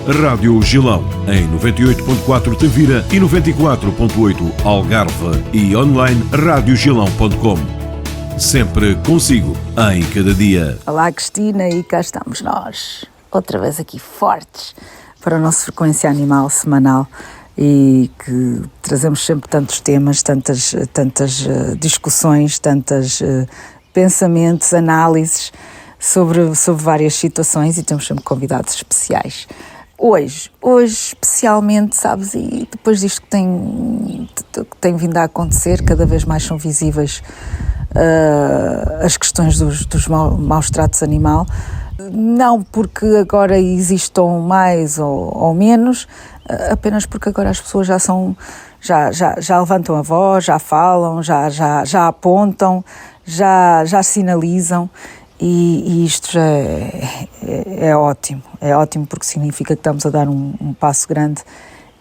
Rádio Gilão, em 98.4 Tavira e 94.8 Algarve e online radiogilão.com. Sempre consigo, em cada dia. Olá, Cristina, e cá estamos nós, outra vez aqui fortes para o nosso Frequência Animal semanal, e que trazemos sempre tantos temas, tantas discussões, tantos pensamentos, análises sobre várias situações, e temos sempre convidados especiais. Hoje especialmente, sabes, e depois disto que tem vindo a acontecer, cada vez mais são visíveis as questões dos maus tratos animal, não porque agora existam mais ou menos, apenas porque agora as pessoas já levantam a voz, já falam, já apontam, já sinalizam. E isto já é ótimo, porque significa que estamos a dar um passo grande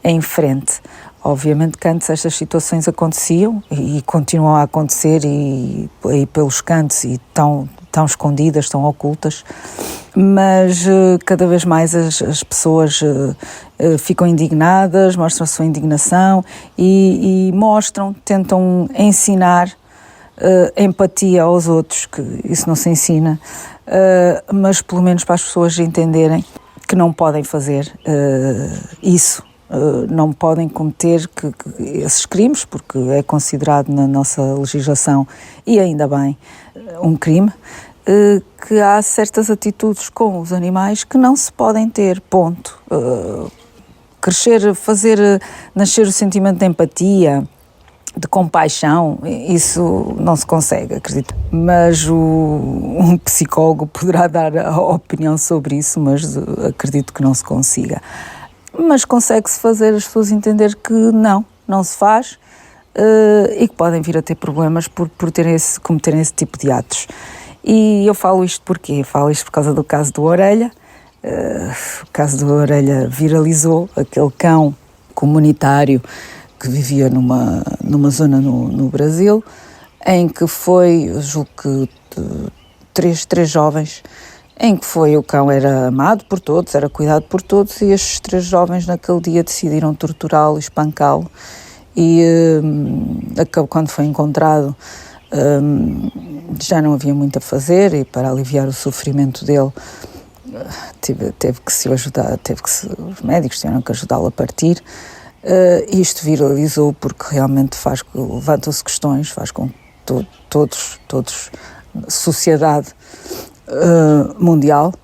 em frente. Obviamente que antes estas situações aconteciam e continuam a acontecer e pelos cantos, e tão escondidas, tão ocultas, mas cada vez mais as pessoas ficam indignadas, mostram a sua indignação e tentam ensinar empatia aos outros, que isso não se ensina, mas pelo menos para as pessoas entenderem que não podem fazer isso, não podem cometer esses crimes, porque é considerado na nossa legislação, e ainda bem, um crime, que há certas atitudes com os animais que não se podem ter, ponto. Fazer nascer o sentimento de empatia, de compaixão, isso não se consegue, acredito. Mas um psicólogo poderá dar a opinião sobre isso, mas acredito que não se consiga. Mas consegue-se fazer as pessoas entender que não se faz, e que podem vir a ter problemas por cometerem esse tipo de atos. E eu falo isto porquê? Falo isto por causa do caso do Orelha. O caso do Orelha viralizou, aquele cão comunitário que vivia numa zona no Brasil, em que foi, julgo que três jovens, em que o cão era amado por todos, era cuidado por todos, e estes 3 jovens naquele dia decidiram torturá-lo, espancá-lo, e quando foi encontrado já não havia muito a fazer, e para aliviar o sofrimento dele teve que se ajudar, os médicos tiveram que ajudá-lo a partir. Isto viralizou porque realmente levantam-se questões, faz com que todos, sociedade mundial,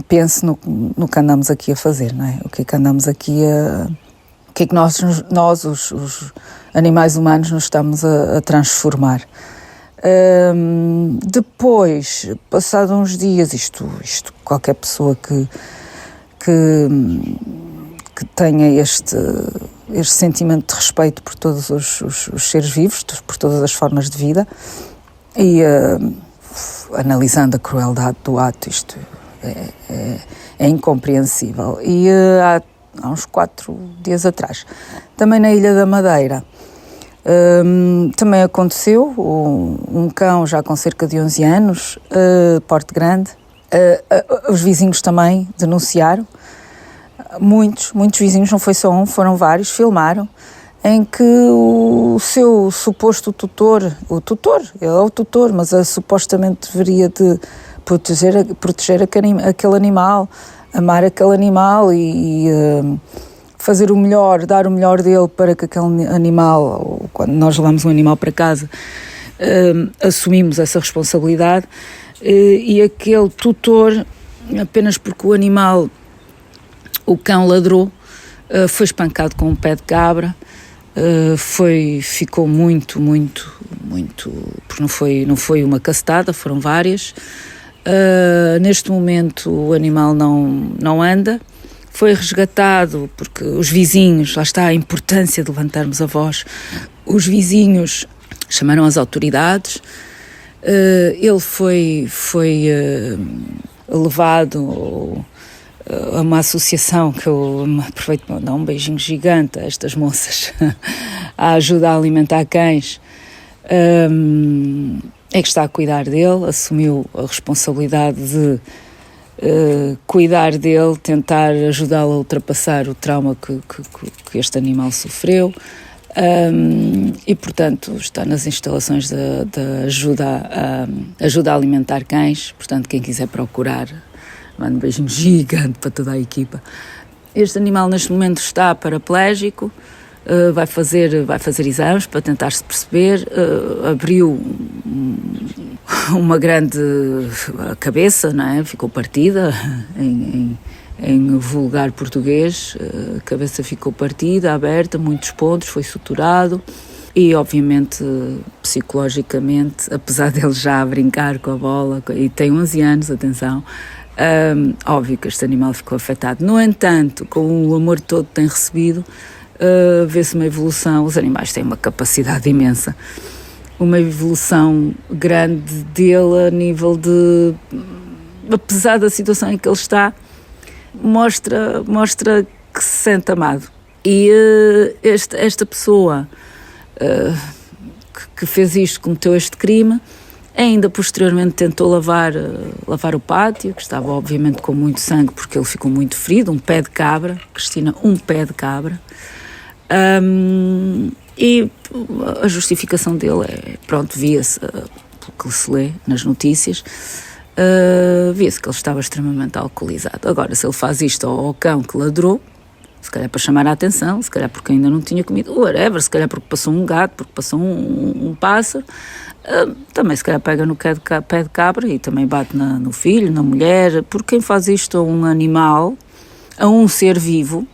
pense no que andamos aqui a fazer, não é? O que é que andamos aqui o que é que nós os animais humanos, nos estamos a transformar. Depois, passados uns dias, isto qualquer pessoa que tenha este sentimento de respeito por todos os seres vivos, por todas as formas de vida, e analisando a crueldade do ato, isto é incompreensível. E há uns 4 dias atrás, também na Ilha da Madeira, também aconteceu, um cão já com cerca de 11 anos, porte grande, os vizinhos também denunciaram. Muitos vizinhos, não foi só um, foram vários, filmaram, em que o seu suposto tutor, ele é o tutor, mas supostamente deveria de proteger aquele animal, amar aquele animal e fazer o melhor, dar o melhor dele para que aquele animal, quando nós levamos um animal para casa, assumimos essa responsabilidade, e aquele tutor, apenas porque o cão ladrou, foi espancado com um pé de cabra, ficou muito, porque não foi uma cacetada, foram várias. Neste momento o animal não anda, foi resgatado porque os vizinhos, lá está a importância de levantarmos a voz, os vizinhos chamaram as autoridades, ele foi levado a uma associação que eu aproveito para dar um beijinho gigante a estas moças a ajudar a alimentar cães, é que está a cuidar dele, assumiu a responsabilidade de cuidar dele, tentar ajudá-lo a ultrapassar o trauma que este animal sofreu. E portanto está nas instalações da ajuda a alimentar cães. Portanto, quem quiser procurar, mando um beijinho gigante para toda a equipa. Este animal neste momento está paraplégico, vai fazer exames para tentar se perceber, abriu uma grande cabeça, não é? Ficou partida em vulgar português, a cabeça ficou partida, aberta, muitos pontos, foi suturado e obviamente psicologicamente, apesar dele já brincar com a bola, e tem 11 anos, atenção, óbvio que este animal ficou afetado. No entanto, com o amor todo que tem recebido, vê-se uma evolução. Os animais têm uma capacidade imensa, uma evolução grande dele a nível de, apesar da situação em que ele está, mostra que se sente amado. E esta pessoa que fez isto, cometeu este crime, ainda posteriormente tentou lavar o pátio, que estava obviamente com muito sangue, porque ele ficou muito ferido, um pé de cabra, Cristina, um pé de cabra. E a justificação dele é, pronto, via-se, pelo que se lê nas notícias, via-se que ele estava extremamente alcoolizado. Agora, se ele faz isto ao cão que ladrou, se calhar para chamar a atenção, se calhar porque ainda não tinha comido, whatever, se calhar porque passou um gato, porque passou um pássaro, também se calhar pega no pé de cabra e também bate no filho, na mulher. Porque quem faz isto a um animal, a um ser vivo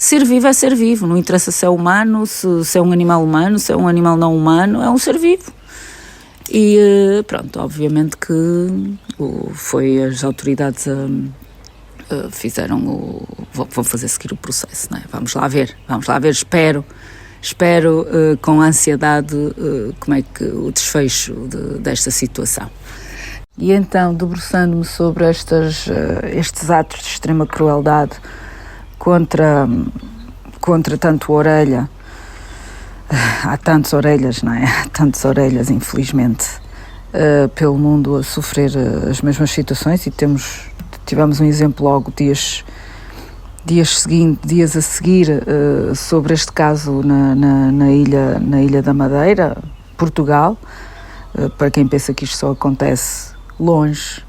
é ser vivo, não interessa se é humano, se é um animal humano, se é um animal não humano, é um ser vivo. E pronto, obviamente que foi as autoridades vão fazer seguir o processo, não é? Vamos lá ver, espero com ansiedade como é que o desfecho desta situação. E então, debruçando-me sobre estes atos de extrema crueldade contra tanto a orelha, há tantas orelhas, não é? Há tantas orelhas, infelizmente, pelo mundo a sofrer as mesmas situações, e tivemos um exemplo logo dias a seguir sobre este caso na Ilha da Madeira, Portugal. Para quem pensa que isto só acontece longe,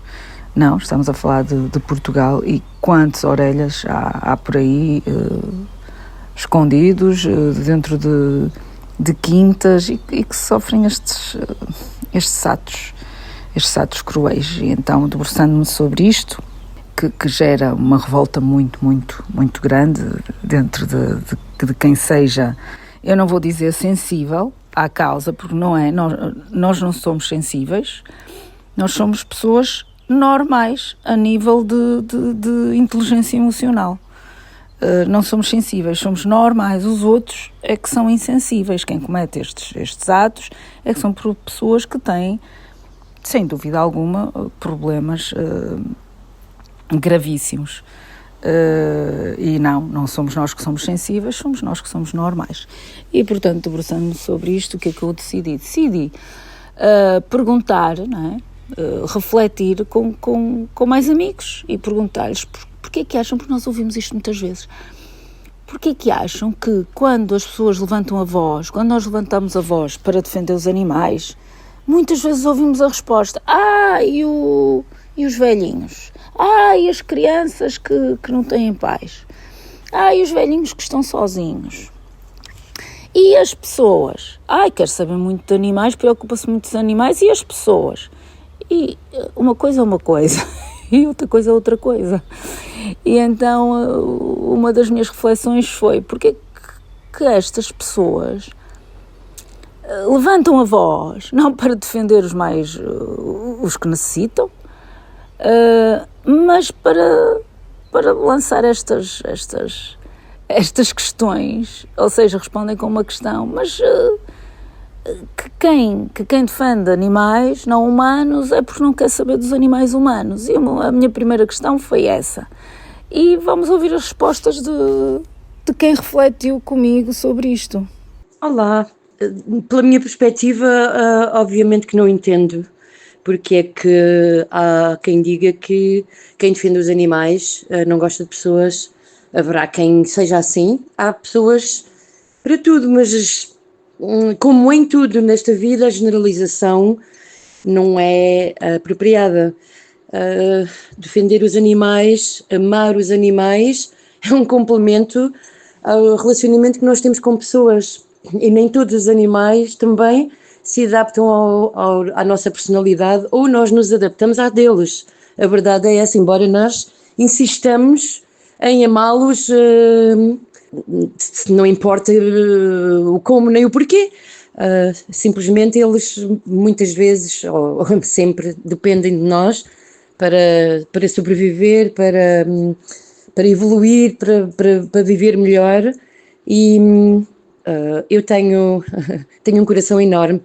não, estamos a falar de Portugal, e quantas orelhas há por aí escondidos dentro de quintas, e que sofrem estes atos cruéis. E então, debruçando-me sobre isto, que gera uma revolta muito, muito, muito grande dentro de quem seja, eu não vou dizer sensível à causa, porque não é, nós não somos sensíveis, nós somos pessoas normais a nível de inteligência emocional. Não somos sensíveis, somos normais. Os outros é que são insensíveis. Quem comete estes atos é que são pessoas que têm, sem dúvida alguma, problemas gravíssimos. E não somos nós que somos sensíveis, somos nós que somos normais. E, portanto, debruçando-me sobre isto, o que é que eu decidi? Decidi perguntar, não é? Refletir com mais amigos e perguntar-lhes porquê é que acham, porque nós ouvimos isto muitas vezes, porquê é que acham que quando as pessoas levantam a voz, quando nós levantamos a voz para defender os animais, muitas vezes ouvimos a resposta: e os velhinhos? E as crianças que não têm pais? E os velhinhos que estão sozinhos? E as pessoas? Quer saber muito de animais, preocupa-se muito dos animais, e as pessoas? E uma coisa é uma coisa e outra coisa é outra coisa. E então uma das minhas reflexões foi: porque que estas pessoas levantam a voz, não para defender os que necessitam, mas para lançar estas questões, ou seja, respondem com uma questão, mas que quem defende animais não humanos é porque não quer saber dos animais humanos. E a minha primeira questão foi essa. E vamos ouvir as respostas de quem refletiu comigo sobre isto. Olá, pela minha perspectiva, obviamente que não entendo porque é que há quem diga que quem defende os animais não gosta de pessoas. Haverá quem seja assim, há pessoas para tudo, mas como em tudo nesta vida, a generalização não é apropriada. Defender os animais, amar os animais, é um complemento ao relacionamento que nós temos com pessoas, e nem todos os animais também se adaptam à nossa personalidade, ou nós nos adaptamos à deles. A verdade é essa, embora nós insistamos em amá-los, não importa o como nem o porquê, simplesmente eles muitas vezes, ou sempre, dependem de nós para sobreviver, para evoluir, para viver melhor. E eu tenho um coração enorme,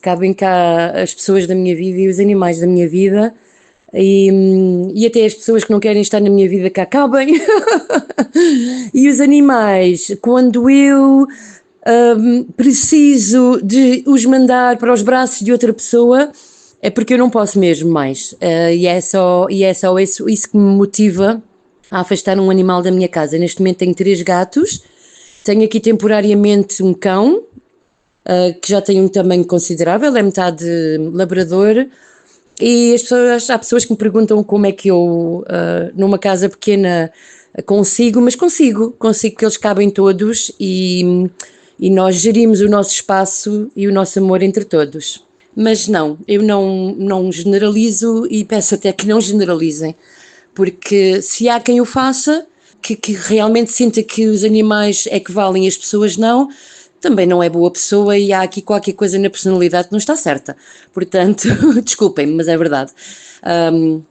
cabem cá as pessoas da minha vida e os animais da minha vida, e até as pessoas que não querem estar na minha vida cá cabem. E os animais, quando eu preciso de os mandar para os braços de outra pessoa, é porque eu não posso mesmo mais, e é só isso que me motiva a afastar um animal da minha casa. Neste momento tenho 3 gatos, tenho aqui temporariamente um cão, que já tem um tamanho considerável, é metade labrador, e há pessoas que me perguntam como é que eu, numa casa pequena, consigo, mas consigo que eles cabem todos, e nós gerimos o nosso espaço e o nosso amor entre todos. Mas não, eu não generalizo, e peço até que não generalizem, porque se há quem o faça, que realmente sinta que os animais é que valem e as pessoas não, também não é boa pessoa, e há aqui qualquer coisa na personalidade que não está certa. Portanto, desculpem-me, mas é verdade.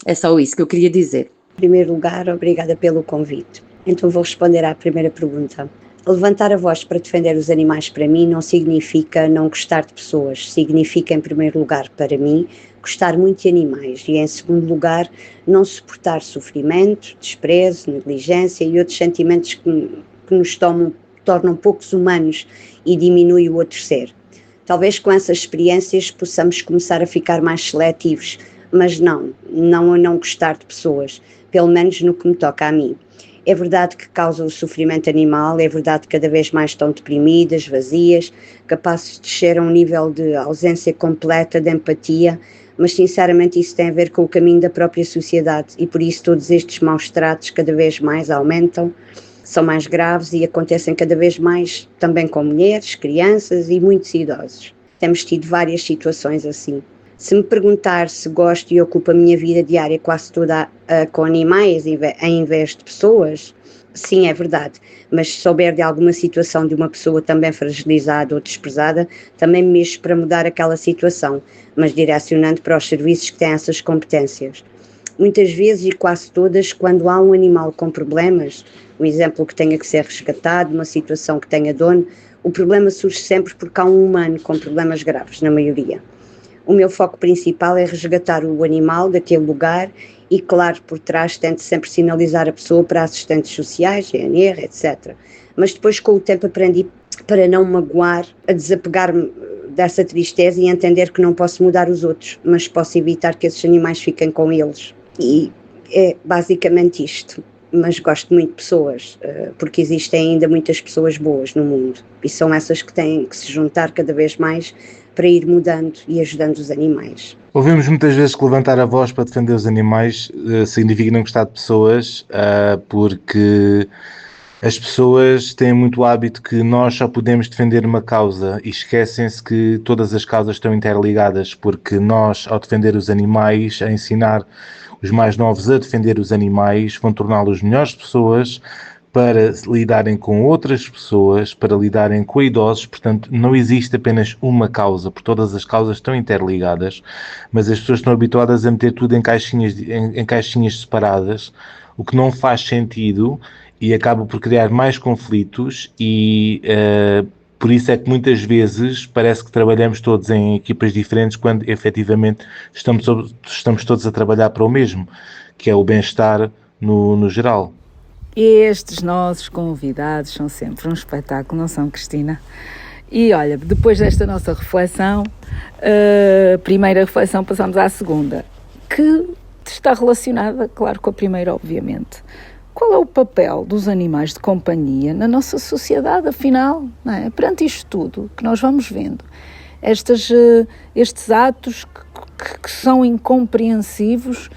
É só isso que eu queria dizer. Em primeiro lugar, obrigada pelo convite. Então vou responder à primeira pergunta. Levantar a voz para defender os animais, para mim, não significa não gostar de pessoas. Significa, em primeiro lugar, para mim, gostar muito de animais, e em segundo lugar, não suportar sofrimento, desprezo, negligência e outros sentimentos que nos tornam poucos humanos e diminui o outro ser. Talvez com essas experiências possamos começar a ficar mais seletivos, mas não a não gostar de pessoas, pelo menos no que me toca a mim. É verdade que causam o sofrimento animal, é verdade que cada vez mais estão deprimidas, vazias, capazes de descer a um nível de ausência completa de empatia, mas sinceramente isso tem a ver com o caminho da própria sociedade, e por isso todos estes maus tratos cada vez mais aumentam, são mais graves e acontecem cada vez mais também com mulheres, crianças e muitos idosos. Temos tido várias situações assim. Se me perguntar se gosto e ocupo a minha vida diária quase toda com animais em vez de pessoas, sim, é verdade, mas se souber de alguma situação de uma pessoa também fragilizada ou desprezada, também me mexo para mudar aquela situação, mas direcionando para os serviços que têm essas competências. Muitas vezes, e quase todas, quando há um animal com problemas, um exemplo que tenha que ser resgatado, uma situação que tenha dono, o problema surge sempre porque há um humano com problemas graves, na maioria. O meu foco principal é resgatar o animal daquele lugar e, claro, por trás tento sempre sinalizar a pessoa para assistentes sociais, GNR, etc. Mas depois, com o tempo, aprendi para não magoar, a desapegar-me dessa tristeza e entender que não posso mudar os outros, mas posso evitar que esses animais fiquem com eles. E é basicamente isto. Mas gosto muito de pessoas, porque existem ainda muitas pessoas boas no mundo, e são essas que têm que se juntar cada vez mais para ir mudando e ajudando os animais. Ouvimos muitas vezes que levantar a voz para defender os animais significa não gostar de pessoas, porque as pessoas têm muito o hábito que nós só podemos defender uma causa, e esquecem-se que todas as causas estão interligadas, porque nós, ao defender os animais, a ensinar os mais novos a defender os animais, vão torná-los melhores pessoas, para lidarem com outras pessoas, para lidarem com idosos. Portanto, não existe apenas uma causa, porque todas as causas estão interligadas, mas as pessoas estão habituadas a meter tudo em caixinhas separadas, o que não faz sentido e acaba por criar mais conflitos, e por isso é que muitas vezes parece que trabalhamos todos em equipas diferentes, quando efetivamente estamos todos a trabalhar para o mesmo, que é o bem-estar no geral. Estes nossos convidados são sempre um espetáculo, não são, Cristina? E olha, depois desta nossa reflexão, primeira reflexão, passamos à segunda, que está relacionada, claro, com a primeira, obviamente. Qual é o papel dos animais de companhia na nossa sociedade, afinal, não é? Perante isto tudo que nós vamos vendo, estes atos que são incompreensivos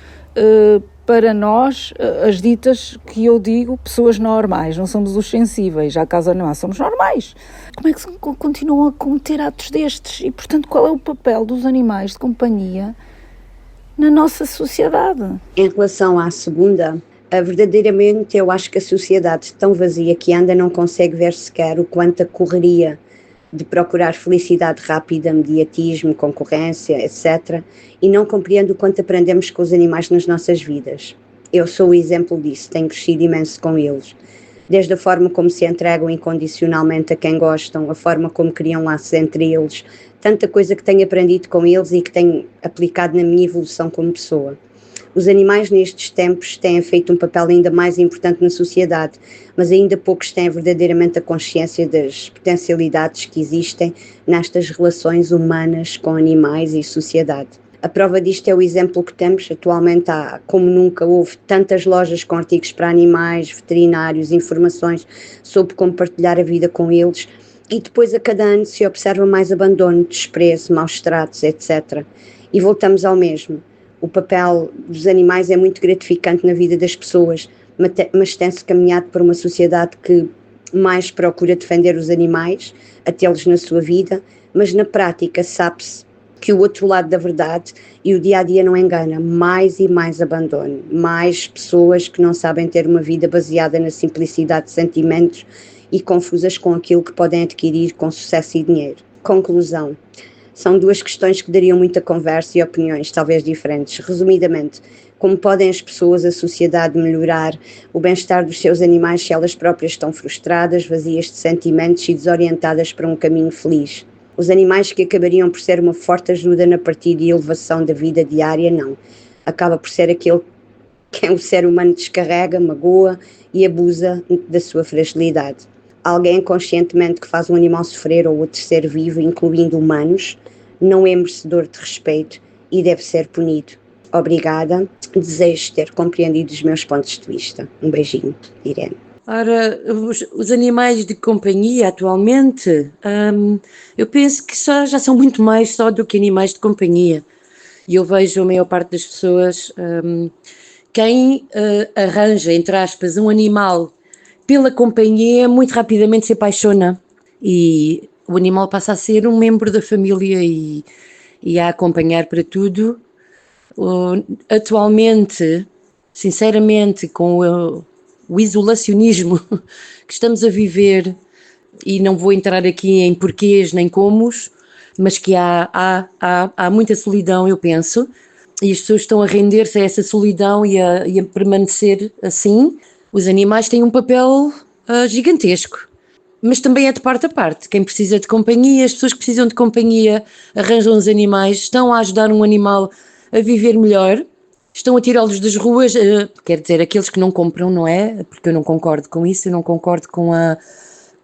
para nós, as ditas que eu digo, pessoas normais, não somos os sensíveis, à causa não há, somos normais. Como é que se continuam a cometer atos destes? E, portanto, qual é o papel dos animais de companhia na nossa sociedade? Em relação à segunda, verdadeiramente eu acho que a sociedade tão vazia que anda não consegue ver sequer o quanto a correria de procurar felicidade rápida, mediatismo, concorrência, etc. E não compreende o quanto aprendemos com os animais nas nossas vidas. Eu sou o exemplo disso, tenho crescido imenso com eles. Desde a forma como se entregam incondicionalmente a quem gostam, a forma como criam laços entre eles, tanta coisa que tenho aprendido com eles e que tenho aplicado na minha evolução como pessoa. Os animais nestes tempos têm feito um papel ainda mais importante na sociedade, mas ainda poucos têm verdadeiramente a consciência das potencialidades que existem nestas relações humanas com animais e sociedade. A prova disto é o exemplo que temos. Atualmente há, como nunca houve, tantas lojas com artigos para animais, veterinários, informações sobre como partilhar a vida com eles, e depois a cada ano se observa mais abandono, desprezo, maus tratos, etc. E voltamos ao mesmo. O papel dos animais é muito gratificante na vida das pessoas, mas tem-se caminhado para uma sociedade que mais procura defender os animais, a tê-los na sua vida, mas na prática sabe-se que o outro lado da verdade e o dia-a-dia não engana, mais e mais abandono, mais pessoas que não sabem ter uma vida baseada na simplicidade de sentimentos e confusas com aquilo que podem adquirir com sucesso e dinheiro. Conclusão. São duas questões que dariam muita conversa e opiniões, talvez diferentes. Resumidamente, como podem as pessoas, a sociedade melhorar o bem-estar dos seus animais se elas próprias estão frustradas, vazias de sentimentos e desorientadas para um caminho feliz? Os animais que acabariam por ser uma forte ajuda na partida e elevação da vida diária, não. Acaba por ser aquele que o ser humano descarrega, magoa e abusa da sua fragilidade. Alguém conscientemente que faz um animal sofrer ou outro ser vivo, incluindo humanos, não é merecedor de respeito e deve ser punido. Obrigada, desejo ter compreendido os meus pontos de vista. Um beijinho, Irene. Ora, os animais de companhia atualmente, eu penso que já são muito mais só do que animais de companhia. E eu vejo a maior parte das pessoas, quem arranja, entre aspas, um animal pela companhia, muito rapidamente se apaixona e o animal passa a ser um membro da família e a acompanhar para tudo. Atualmente, sinceramente, com o isolacionismo que estamos a viver, e não vou entrar aqui em porquês nem comos, mas que há muita solidão, eu penso, e as pessoas estão a render-se a essa solidão e a permanecer assim. Os animais têm um papel gigantesco, mas também é de parte a parte. Quem precisa de companhia, as pessoas que precisam de companhia arranjam os animais, estão a ajudar um animal a viver melhor, estão a tirá-los das ruas, quer dizer, aqueles que não compram, não é? Porque eu não concordo com isso, eu não concordo com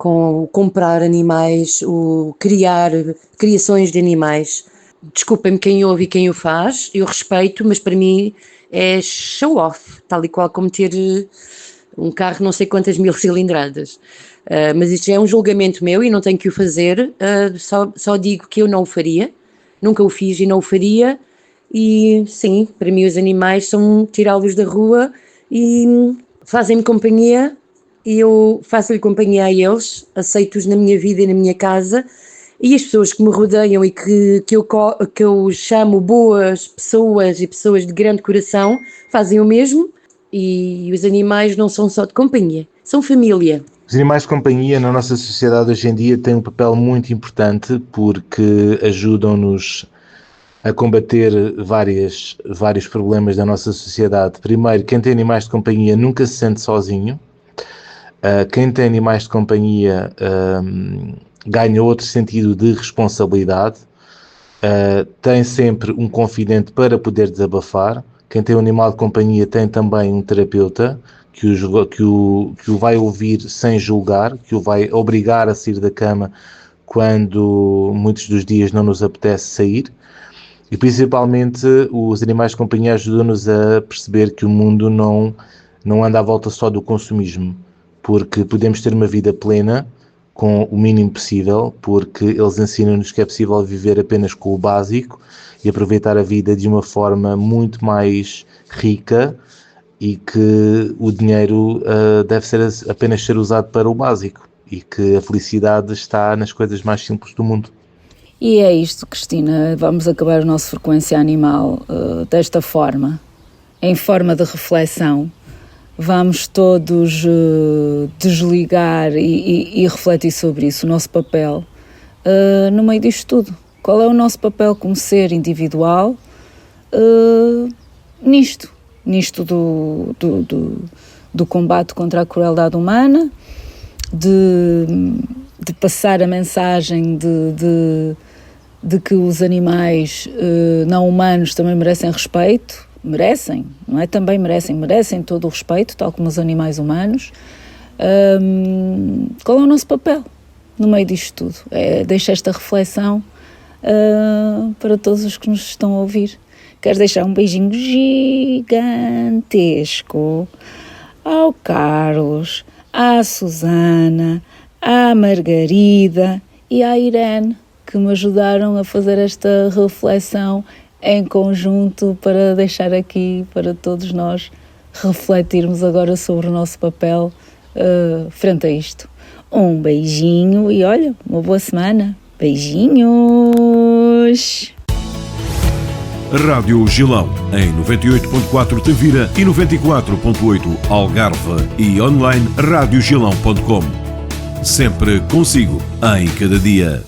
o comprar animais, o criar criações de animais. Desculpem-me quem ouve e quem o faz, eu respeito, mas para mim é show off, tal e qual como ter um carro não sei quantas mil cilindradas. Mas isto é um julgamento meu e não tenho que o fazer, só digo que eu não o faria, nunca o fiz e não o faria, e sim, para mim os animais são tirá-los da rua e fazem-me companhia, e eu faço-lhe companhia a eles, aceito-os na minha vida e na minha casa, e as pessoas que me rodeiam e que eu chamo boas pessoas e pessoas de grande coração fazem o mesmo. E os animais não são só de companhia, são família. Os animais de companhia na nossa sociedade hoje em dia têm um papel muito importante porque ajudam-nos a combater vários problemas da nossa sociedade. Primeiro, quem tem animais de companhia nunca se sente sozinho. Quem tem animais de companhia ganha outro sentido de responsabilidade. Tem sempre um confidente para poder desabafar. Quem tem um animal de companhia tem também um terapeuta que o vai ouvir sem julgar, que o vai obrigar a sair da cama quando muitos dos dias não nos apetece sair, e principalmente os animais de companhia ajudam-nos a perceber que o mundo não anda à volta só do consumismo, porque podemos ter uma vida plena com o mínimo possível, porque eles ensinam-nos que é possível viver apenas com o básico e aproveitar a vida de uma forma muito mais rica, e que o dinheiro deve apenas ser usado para o básico e que a felicidade está nas coisas mais simples do mundo. E é isto, Cristina, vamos acabar o nosso Frequência Animal desta forma, em forma de reflexão. Vamos todos desligar e refletir sobre isso, o nosso papel no meio disto tudo. Qual é o nosso papel como ser individual nisto do combate contra a crueldade humana, de passar a mensagem de que os animais não humanos também merecem respeito. Merecem, não é? Também merecem todo o respeito, tal como os animais humanos. Qual é o nosso papel no meio disto tudo? Deixo esta reflexão para todos os que nos estão a ouvir. Queres deixar um beijinho gigantesco ao Carlos, à Susana, à Margarida e à Irene, que me ajudaram a fazer esta reflexão em conjunto, para deixar aqui para todos nós refletirmos agora sobre o nosso papel frente a isto. Um beijinho e olha, uma boa semana. Beijinhos! Rádio Gilão, em 98.4 Tavira e 94.8 Algarve e online radiogilão.com. Sempre consigo, em cada dia.